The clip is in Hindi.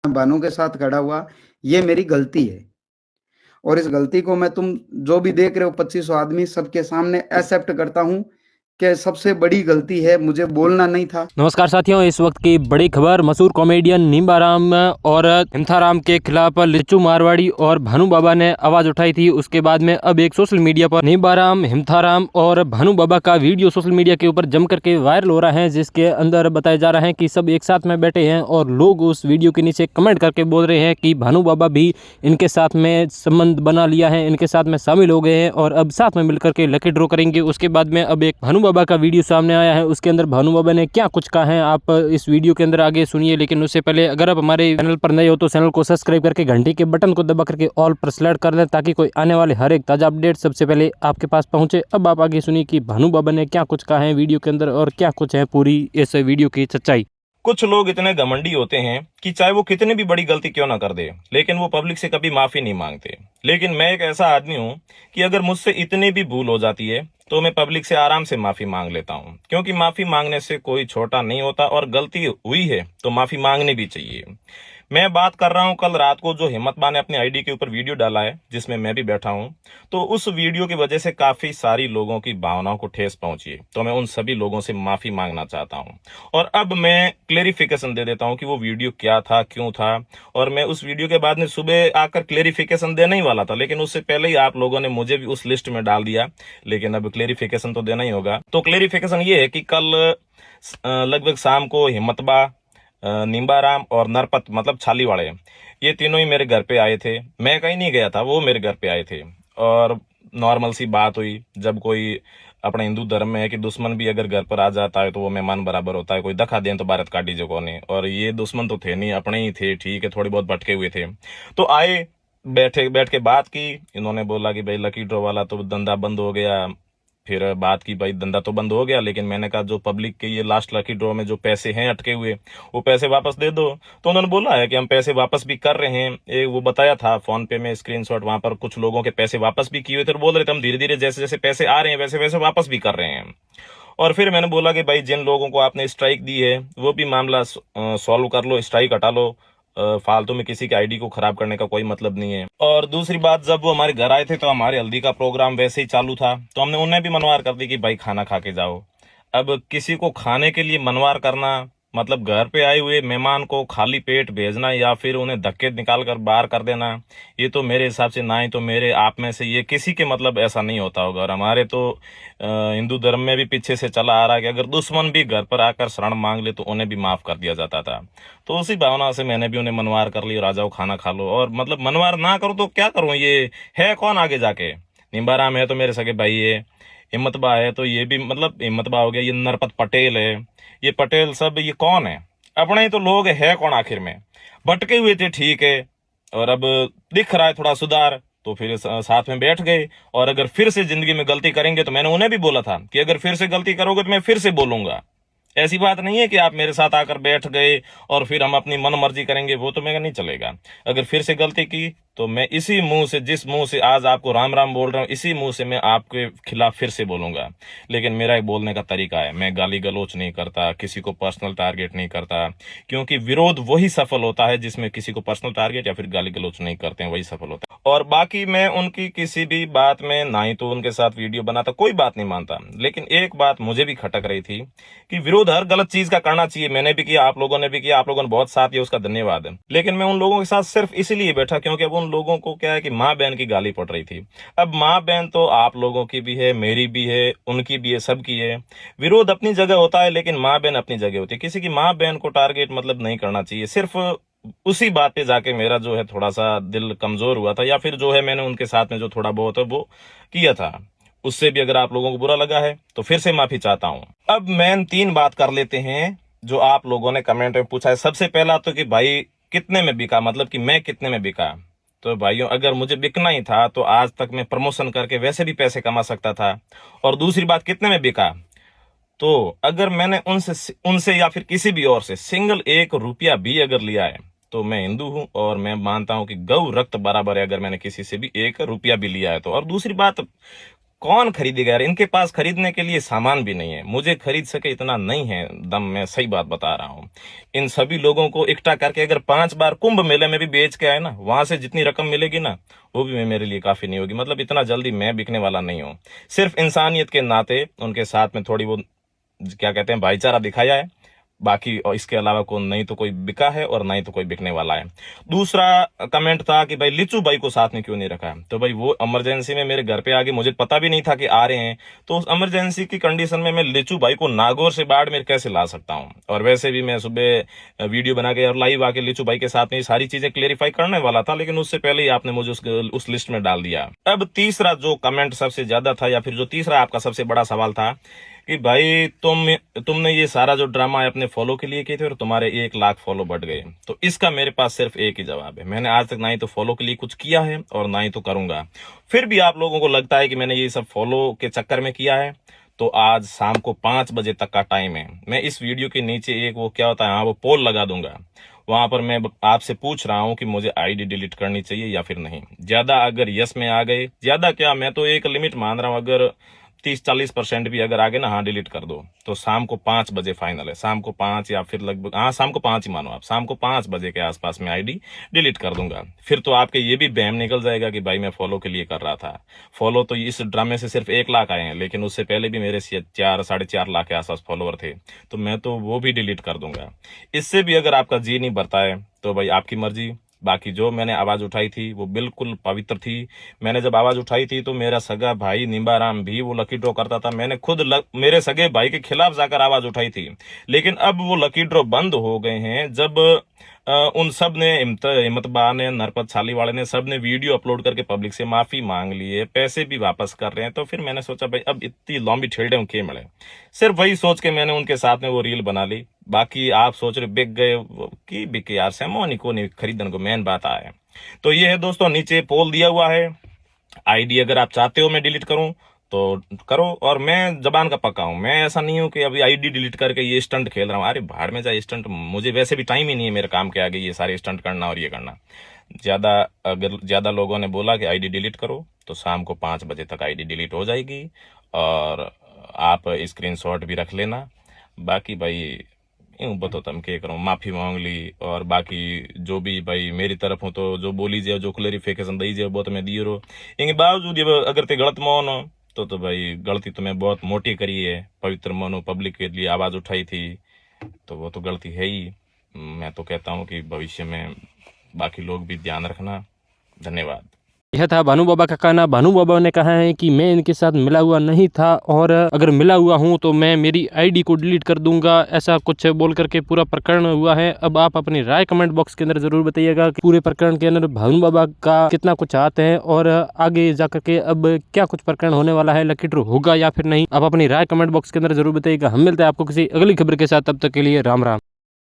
भानु के साथ खड़ा हुआ, ये मेरी गलती है। और इस गलती को मैं तुम जो भी देख रहे हो 2500 आदमी सबके सामने एक्सेप्ट करता हूँ कि सबसे बड़ी गलती है, मुझे बोलना नहीं था। नमस्कार साथियों, इस वक्त की बड़ी खबर। मशहूर कॉमेडियन नींबाराम और हिमथाराम के खिलाफ लिच्चू मारवाड़ी और भानु बाबा ने आवाज उठाई थी। उसके बाद में अब एक सोशल मीडिया पर नींबाराम, हिमथाराम और भानु बाबा का वीडियो सोशल मीडिया के ऊपर जम करके वायरल हो रहा है, जिसके अंदर बताया जा रहा है कि सब एक साथ में बैठे हैं और लोग उस वीडियो के नीचे कमेंट करके बोल रहे हैं कि भानु बाबा भी इनके साथ में संबंध बना लिया है, इनके साथ में शामिल हो गए हैं और अब साथ में मिलकर के लकी ड्रॉ करेंगे। उसके बाद में अब एक भानु बाबा का वीडियो सामने आया है, उसके अंदर भानु बाबा ने क्या कुछ कहा है आप इस वीडियो के अंदर आगे सुनिए। लेकिन उससे पहले अगर आप हमारे चैनल पर नए हो तो चैनल को सब्सक्राइब करके घंटी के बटन को दबा करके ऑल पर सेलेक्ट कर दें, ताकि कोई आने वाले हर एक ताज़ा अपडेट सबसे पहले आपके पास पहुंचे। अब आप आगे सुनिए कि भानु बाबा ने क्या कुछ कहा है वीडियो के अंदर और क्या कुछ है पूरी इस वीडियो की सच्चाई। कुछ लोग इतने घमंडी होते हैं कि चाहे वो कितनी भी बड़ी गलती क्यों ना कर दे, लेकिन वो पब्लिक से कभी माफी नहीं मांगते। लेकिन मैं एक ऐसा आदमी हूं कि अगर मुझसे इतनी भी भूल हो जाती है तो मैं पब्लिक से आराम से माफी मांग लेता हूं, क्योंकि माफी मांगने से कोई छोटा नहीं होता और गलती हुई है तो माफी मांगनी भी चाहिए। मैं बात कर रहा हूं कल रात को जो हिम्मत बा ने अपनी आईडी के ऊपर वीडियो डाला है, जिसमें मैं भी बैठा हूं, तो उस वीडियो की वजह से काफी सारी लोगों की भावनाओं को ठेस पहुंची है। तो मैं उन सभी लोगों से माफी मांगना चाहता हूं। और अब मैं क्लेरिफिकेशन दे देता हूं कि वो वीडियो क्या था, क्यों था। और मैं उस वीडियो के बाद में सुबह आकर क्लेरिफिकेशन देने ही वाला था, लेकिन उससे पहले ही आप लोगों ने मुझे भी उस लिस्ट में डाल दिया। लेकिन अब क्लेरिफिकेशन तो देना ही होगा। तो क्लेरिफिकेशन ये है कि कल लगभग शाम को हिम्मतबा, नींबाराम और नरपत मतलब छालीवाड़े, ये तीनों ही मेरे घर पे आए थे। मैं कहीं नहीं गया था, वो मेरे घर पे आए थे। और नॉर्मल सी बात हुई। जब कोई अपने हिंदू धर्म में है कि दुश्मन भी अगर घर पर आ जाता है तो वो मेहमान बराबर होता है, कोई दखा दें तो भारत काटी जो कोने। और ये दुश्मन तो थे नहीं, अपने ही थे, ठीक है, थोड़े बहुत भटके हुए थे। तो आए, बैठ के बात की। इन्होंने बोला कि भाई लकी ड्रॉ वाला तो धंधा बंद हो गया। फिर बात की, भाई धंधा तो बंद हो गया, लेकिन मैंने कहा जो पब्लिक के ये लास्ट लकी ड्रॉ में जो पैसे हैं अटके हुए, वो पैसे वापस दे दो। तो उन्होंने बोला है कि हम पैसे वापस भी कर रहे हैं। एक वो बताया था फोन पे में स्क्रीनशॉट, वहां पर कुछ लोगों के पैसे वापस भी किए हुए थे और बोल रहे थे हम धीरे धीरे जैसे जैसे पैसे आ रहे हैं वैसे वैसे वापस भी कर रहे हैं। और फिर मैंने बोला कि भाई जिन लोगों को आपने स्ट्राइक दी है वो भी मामला सॉल्व कर लो, स्ट्राइक हटा लो। फालतू में किसी की आईडी को खराब करने का कोई मतलब नहीं है। और दूसरी बात, जब वो हमारे घर आए थे तो हमारे हल्दी का प्रोग्राम वैसे ही चालू था, तो हमने उन्हें भी मनवार कर दी कि भाई खाना खा के जाओ। अब किसी को खाने के लिए मनवार करना मतलब घर पे आए हुए मेहमान को खाली पेट भेजना या फिर उन्हें धक्के निकाल कर बाहर कर देना, ये तो मेरे हिसाब से ना ही तो मेरे आप में से ये किसी के मतलब ऐसा नहीं होता होगा। और हमारे तो हिंदू धर्म में भी पीछे से चला आ रहा है कि अगर दुश्मन भी घर पर आकर शरण मांग ले तो उन्हें भी माफ कर दिया जाता था। तो उसी भावना से मैंने भी उन्हें मनवार कर ली, राजाओ खाना खा लो। और मतलब मनवार ना करो तो क्या करूं, ये है कौन आगे जाके। निम्बाराम है तो मेरे सगे भाई है, हिम्मतबा है तो ये भी मतलब हिम्मतबा हो गया, ये नरपत पटेल है, ये पटेल सब ये कौन है, अपने ही तो लोग है कौन आखिर में। भटके हुए थे, ठीक है, और अब दिख रहा है थोड़ा सुधार, तो फिर साथ में बैठ गए। और अगर फिर से जिंदगी में गलती करेंगे तो मैंने उन्हें भी बोला था कि अगर फिर से गलती करोगे तो मैं फिर से बोलूंगा। ऐसी बात नहीं है कि आप मेरे साथ आकर बैठ गए और फिर हम अपनी मन मर्जी करेंगे, वो तो मेरा नहीं चलेगा। अगर फिर से गलती की तो मैं इसी मुंह से, जिस मुंह से आज आपको राम राम बोल रहा हूँ, इसी मुंह से मैं आपके खिलाफ फिर से बोलूंगा। लेकिन मेरा एक बोलने का तरीका है, मैं गाली गलोच नहीं करता, किसी को पर्सनल टारगेट नहीं करता, क्योंकि विरोध वही सफल होता है जिसमें किसी को पर्सनल टारगेट या फिर गाली गलोच नहीं करते हैं, वही सफल होता है। और बाकी मैं उनकी किसी भी बात में ना ही तो उनके साथ वीडियो बनाता, कोई बात नहीं मानता। लेकिन एक बात मुझे भी खटक रही थी कि विरोध हर गलत चीज का करना चाहिए। मैंने भी किया, आप लोगों ने भी किया, आप लोगों ने बहुत साथ दिया, उसका धन्यवाद है। लेकिन मैं उन लोगों के साथ सिर्फ इसीलिए बैठा क्योंकि अब उन लोगों को क्या है कि माँ बहन की गाली पड़ रही थी। अब माँ बहन तो आप लोगों की भी है, मेरी भी है, उनकी भी है, सबकी है। विरोध अपनी जगह होता है लेकिन माँ बहन अपनी जगह होती है। किसी की माँ बहन को टारगेट मतलब नहीं करना चाहिए। सिर्फ उसी बात पे जाके मेरा जो है थोड़ा सा दिल कमजोर हुआ था, या फिर जो है मैंने उनके साथ में जो थोड़ा बहुत है वो किया था, उससे भी अगर आप लोगों को बुरा लगा है तो फिर से माफी चाहता हूं। अब मेन 3 बात कर लेते हैं जो आप लोगों ने कमेंट में पूछा है। सबसे पहला तो कि भाई कितने में बिका, मतलब कि मैं कितने में बिका। तो भाइयों, अगर मुझे बिकना ही था तो आज तक मैं प्रमोशन करके वैसे भी पैसे कमा सकता था। और दूसरी बात, कितने में बिका, तो अगर मैंने उनसे या फिर किसी भी और से सिंगल 1 रुपया भी अगर लिया है तो मैं हिंदू हूं और मैं मानता हूं कि गौ रक्त बराबर है, अगर मैंने किसी से भी 1 रुपया भी लिया है तो। और दूसरी बात, कौन खरीदेगा यार? इनके पास खरीदने के लिए सामान भी नहीं है, मुझे खरीद सके इतना नहीं है दम, मैं सही बात बता रहा हूँ। इन सभी लोगों को इकट्ठा करके अगर 5 बार कुंभ मेले में भी बेच के आए ना, वहां से जितनी रकम मिलेगी ना, वो भी मेरे लिए काफी नहीं होगी। मतलब इतना जल्दी मैं बिकने वाला नहीं हूँ। सिर्फ इंसानियत के नाते उनके साथ में थोड़ी वो क्या कहते हैं भाईचारा दिखाया है, बाकी और इसके अलावा कौन नहीं तो कोई बिका है और नहीं तो कोई बिकने वाला है। दूसरा कमेंट था कि भाई लिचू भाई को साथ में क्यों नहीं रखा है? तो भाई वो इमरजेंसी में मेरे घर पे आ गए, मुझे पता भी नहीं था कि आ रहे हैं, तो उस इमरजेंसी की कंडीशन में मैं लिचू भाई को नागौर से बाड़मेर कैसे ला सकता हूँ? और वैसे भी मैं सुबह वीडियो बना के और लाइव आके लिचू भाई के साथ में ये सारी चीजें क्लेरिफाई करने वाला था, लेकिन उससे पहले ही आपने मुझे उस लिस्ट में डाल दिया। अब तीसरा जो कमेंट सबसे ज्यादा था, या फिर जो तीसरा आपका सबसे बड़ा सवाल था कि भाई तुमने ये सारा जो ड्रामा है अपने फॉलो के लिए किए थे और तुम्हारे 1 लाख फॉलो बढ़ गए। तो इसका मेरे पास सिर्फ एक ही जवाब है, मैंने आज तक ना ही तो फॉलो के लिए कुछ किया है और ना ही तो करूंगा। फिर भी आप लोगों को लगता है कि मैंने ये सब फॉलो के चक्कर में किया है, तो आज शाम को 5 बजे तक का टाइम है। मैं इस वीडियो के नीचे एक वो क्या होता है, हाँ, वो पोल लगा दूंगा। वहां पर मैं आपसे पूछ रहा हूं कि मुझे आईडी डिलीट करनी चाहिए या फिर नहीं। ज्यादा अगर यस में आ गए, ज्यादा क्या, मैं तो एक लिमिट मान रहा हूं, अगर 30-40% भी अगर आगे ना, हाँ डिलीट कर दो। तो शाम को 5 बजे फाइनल है, शाम को 5 या फिर लगभग, हाँ शाम को 5 ही मानो आप, शाम को 5 बजे के आसपास में आईडी डिलीट कर दूंगा। फिर तो आपके ये भी बहम निकल जाएगा कि भाई मैं फॉलो के लिए कर रहा था। फॉलो तो इस ड्रामे से सिर्फ 1 लाख आए हैं, लेकिन उससे पहले भी मेरे 4-4.5 लाख के आसपास फॉलोवर थे, तो मैं तो वो भी डिलीट कर दूंगा। इससे भी अगर आपका जी नहीं भरता है तो भाई आपकी मर्जी। बाकी जो मैंने आवाज उठाई थी वो बिल्कुल पवित्र थी। मैंने जब आवाज उठाई थी तो मेरा सगा भाई निम्बाराम भी वो लकी ड्रॉ करता था। मैंने खुद मेरे सगे भाई के खिलाफ जाकर आवाज उठाई थी, लेकिन अब वो लकी ड्रॉ बंद हो गए हैं। जब उन सब ने, हिम्मत बा ने, नरपत छाली वाले ने, सब ने वीडियो अपलोड करके पब्लिक से माफी मांग ली है, पैसे भी वापस कर रहे हैं, तो फिर मैंने सोचा भाई अब इतनी लंबी ठेलते के मिले। सिर्फ वही सोच के मैंने उनके साथ में वो रील बना ली। बाकी आप सोच रहे बिक गए की बिके यार, सेमोनी को नहीं खरीदने को मेन बात आया है। तो ये है दोस्तों, नीचे पोल दिया हुआ है। आईडी अगर आप चाहते हो मैं डिलीट करूं तो करो, और मैं जबान का पक्का हूं। मैं ऐसा नहीं हूं कि अभी आईडी डिलीट करके ये स्टंट खेल रहा हूं। अरे भाड़ में जाए स्टंट, मुझे वैसे भी टाइम ही नहीं है मेरे काम के आगे ये सारे स्टंट करना और ये करना। अगर ज्यादा लोगों ने बोला कि आईडी डिलीट करो तो शाम को 5 बजे तक आईडी डिलीट हो जाएगी, और आप स्क्रीनशॉट भी रख लेना। बाकी भाई यूं बतो तम के करूं, माफी मांग ली, और बाकी जो भी भाई मेरी तरफ हो तो जो बोली जाए, जो क्लेरिफिकेशन दी जाए वो तो मैं दिए रहो। इनके बावजूद अगर ते गलत मानो तो भाई गलती तो मैं बहुत मोटी करी है। पवित्र मानो पब्लिक के लिए आवाज उठाई थी, तो वो तो गलती है ही। मैं तो कहता हूं कि भविष्य में बाकी लोग भी ध्यान रखना। धन्यवाद। यह था भानु बाबा का कहना। भानु बाबा ने कहा है कि मैं इनके साथ मिला हुआ नहीं था, और अगर मिला हुआ हूं तो मैं मेरी आईडी को डिलीट कर दूंगा, ऐसा कुछ बोल करके पूरा प्रकरण हुआ है। अब आप अपनी राय कमेंट बॉक्स के अंदर जरूर बताइएगा कि पूरे प्रकरण के अंदर भानु बाबा का कितना कुछ हाथ है, और आगे जाकर के अब क्या कुछ प्रकरण होने वाला है, लकी ड्रॉ होगा या फिर नहीं। आप अपनी राय कमेंट बॉक्स के अंदर जरूर बताइएगा। हम मिलते हैं आपको किसी अगली खबर के साथ, तब तक के लिए राम राम।